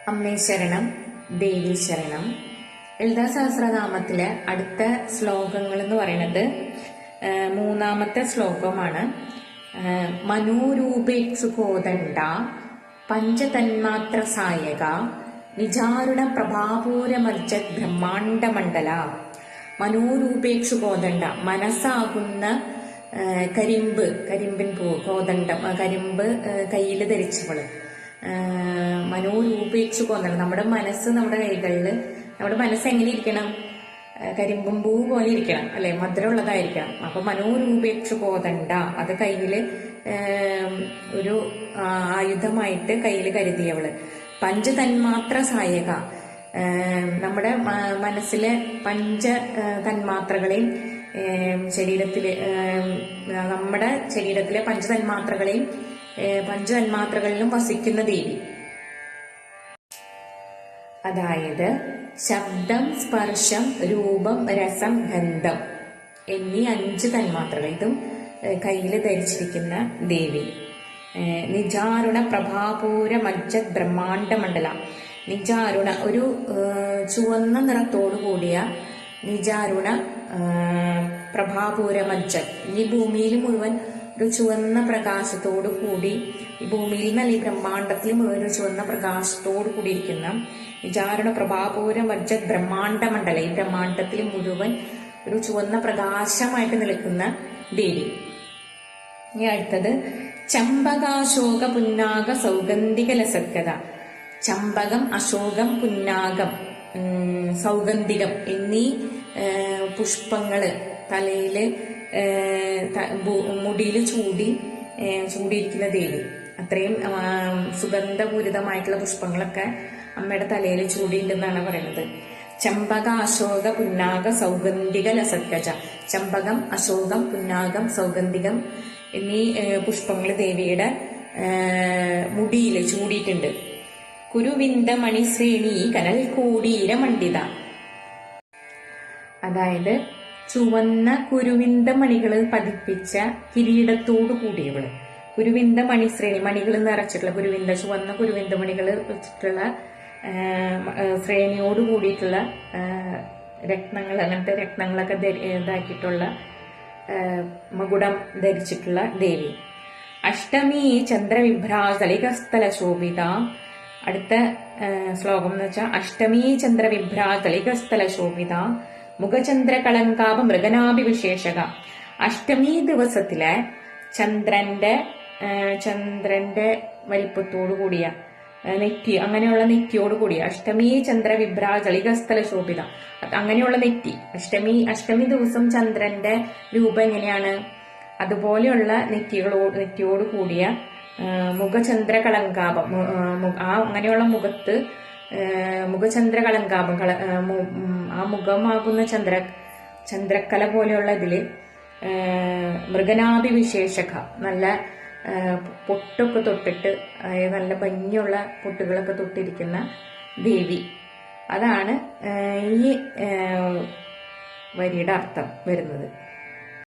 അമ്മേ ശരണം, ദേവി ശരണം. ലളിതാ സഹസ്രനാമത്തിലെ അടുത്ത ശ്ലോകങ്ങൾ എന്ന് പറയുന്നത് മൂന്നാമത്തെ ശ്ലോകമാണ്. മനോരൂപേക്ഷു കോദണ്ഡ പഞ്ചതന്മാത്ര സായക നിജാരുണ പ്രഭാപൂരമർജ ബ്രഹ്മാണ്ഡമണ്ഡല. മനോരൂപേക്ഷു കോദണ്ഡ, മനസ്സാകുന്ന കരിമ്പിൻ പൂ, കോദണ്ഡം, കരിമ്പ് കയ്യിൽ ധരിച്ചവള്. മനോരൂപേക്ഷു കോദണ്ഡം, നമ്മുടെ മനസ്സ് നമ്മുടെ കൈകളിൽ, നമ്മുടെ മനസ്സ് എങ്ങനെ ഇരിക്കണം? കരിമ്പും പൂ പോലെ ഇരിക്കണം, അല്ലെ? മധുരമുള്ളതായിരിക്കണം. അപ്പൊ മനോരൂപേക്ഷു കോദണ്ഡ, അത് കയ്യില് ഒരു ആയുധമായിട്ട് കയ്യിൽ കരുതിയവള്. പഞ്ചതന്മാത്ര സായക, നമ്മുടെ മനസ്സിലെ പഞ്ച തന്മാത്രകളെയും നമ്മുടെ ശരീരത്തിലെ പഞ്ചതന്മാത്രകളിലും വസിക്കുന്ന ദേവി. അതായത് ശബ്ദം, സ്പർശം, രൂപം, രസം, ഗന്ധം എന്നീ 5 തന്മാത്രകൾ ഇതും കയ്യിൽ ധരിച്ചിരിക്കുന്ന ദേവി. നിജാരുണ പ്രഭാപൂര മജ്ജത് ബ്രഹ്മാണ്ഡമണ്ഡല. നിജാരുണ, ഒരു ചുവന്ന നിറത്തോടു കൂടിയ നിജാരുണ പ്രഭാപൂര മജ്ജത്, ഈ ഭൂമിയിൽ മുഴുവൻ ഒരു ചുവന്ന പ്രകാശത്തോടു കൂടി, ഈ ഭൂമിയിൽ നിന്നല്ല, ഈ ബ്രഹ്മാണ്ഡത്തിൽ മുഴുവൻ ഒരു ചുവന്ന പ്രകാശത്തോടു കൂടിയിരിക്കുന്ന നിജാരുണ പ്രഭാപൂര മജ്ജത് ബ്രഹ്മാണ്ഡമണ്ഡല, ഈ ബ്രഹ്മാണ്ഡത്തിൽ മുഴുവൻ ഒരു ചുവന്ന പ്രകാശമായിട്ട് നിൽക്കുന്ന ദേവി. ഇനി അടുത്തത് ചമ്പകാശോക പുന്നാക സൗഗന്ധിക ലസക്കത. ചമ്പകം, അശോകം, പുന്നാകം, സൗഗന്ധികം എന്നീ പുഷ്പങ്ങള് തലയില് മുടിയിൽ ചൂടിയിരിക്കുന്ന ദേവി. അത്രയും സുഗന്ധപൂരിതമായിട്ടുള്ള പുഷ്പങ്ങളൊക്കെ അമ്മയുടെ തലയിൽ ചൂടിയിട്ടുണ്ടെന്നാണ് പറയുന്നത്. ചമ്പക, അശോക, പുന്നാക, സൗഗന്ധിക ലസക്കജ. ചമ്പകം, അശോകം, പുന്നാകം, സൗഗന്ധികം എന്നീ പുഷ്പങ്ങൾ ദേവിയുടെ മുടിയിൽ ചൂടിയിട്ടുണ്ട്. കുരുവിന്ദ മണിശ്രേണി കനൽ കൂടീര മണ്ഡിത. അതായത് ചുവന്ന കുരുവിന്ദ മണികൾ പതിപ്പിച്ച കിരീടത്തോടു കൂടിയവള്. കുരുവിന്ദ മണിശ്രേണി, മണികൾ നിറച്ചിട്ടുള്ള ചുവന്ന കുരുവിന്ദ മണികൾ വെച്ചിട്ടുള്ള ശ്രേണിയോട് കൂടിയിട്ടുള്ള രത്നങ്ങൾ, അങ്ങനത്തെ രത്നങ്ങളൊക്കെ ഇതാക്കിയിട്ടുള്ള മകുടം ധരിച്ചിട്ടുള്ള ദേവി. അഷ്ടമി ചന്ദ്രവിഭ്രാതളികസ്ഥല ശോഭിത. അടുത്ത ശ്ലോകം എന്ന് വെച്ചാൽ അഷ്ടമി ചന്ദ്രവിഭ്രാതളികസ്ഥല ശോഭിത മുഖചന്ദ്ര കളങ്കാപ മൃഗനാഭിവിശേഷക. അഷ്ടമി ദിവസത്തിലെ ചന്ദ്രന്റെ വലിപ്പത്തോടു കൂടിയ നെറ്റി, അങ്ങനെയുള്ള നെറ്റിയോട് കൂടിയ അഷ്ടമി ചന്ദ്രവിഭ്രാജളികസ്ഥല ശോഭിത, അങ്ങനെയുള്ള നെറ്റി. അഷ്ടമി ദിവസം ചന്ദ്രന്റെ രൂപം എങ്ങനെയാണ്? അതുപോലെയുള്ള നെറ്റിയോട് കൂടിയ മുഖചന്ദ്ര കളങ്കാപം, അങ്ങനെയുള്ള മുഖത്ത് മുഖചന്ദ്ര കളങ്കാപം, ആ മുഖമാകുന്ന ചന്ദ്രക്കല പോലെയുള്ള ഇതില് മൃഗനാഭിവിശേഷക, നല്ല പൊട്ടൊക്കെ തൊട്ടിട്ട്, നല്ല ഭംഗിയുള്ള പൊട്ടുകളൊക്കെ തൊട്ടിരിക്കുന്ന ദേവി. അതാണ് ഈ വരിയുടെ അർത്ഥം വരുന്നത്.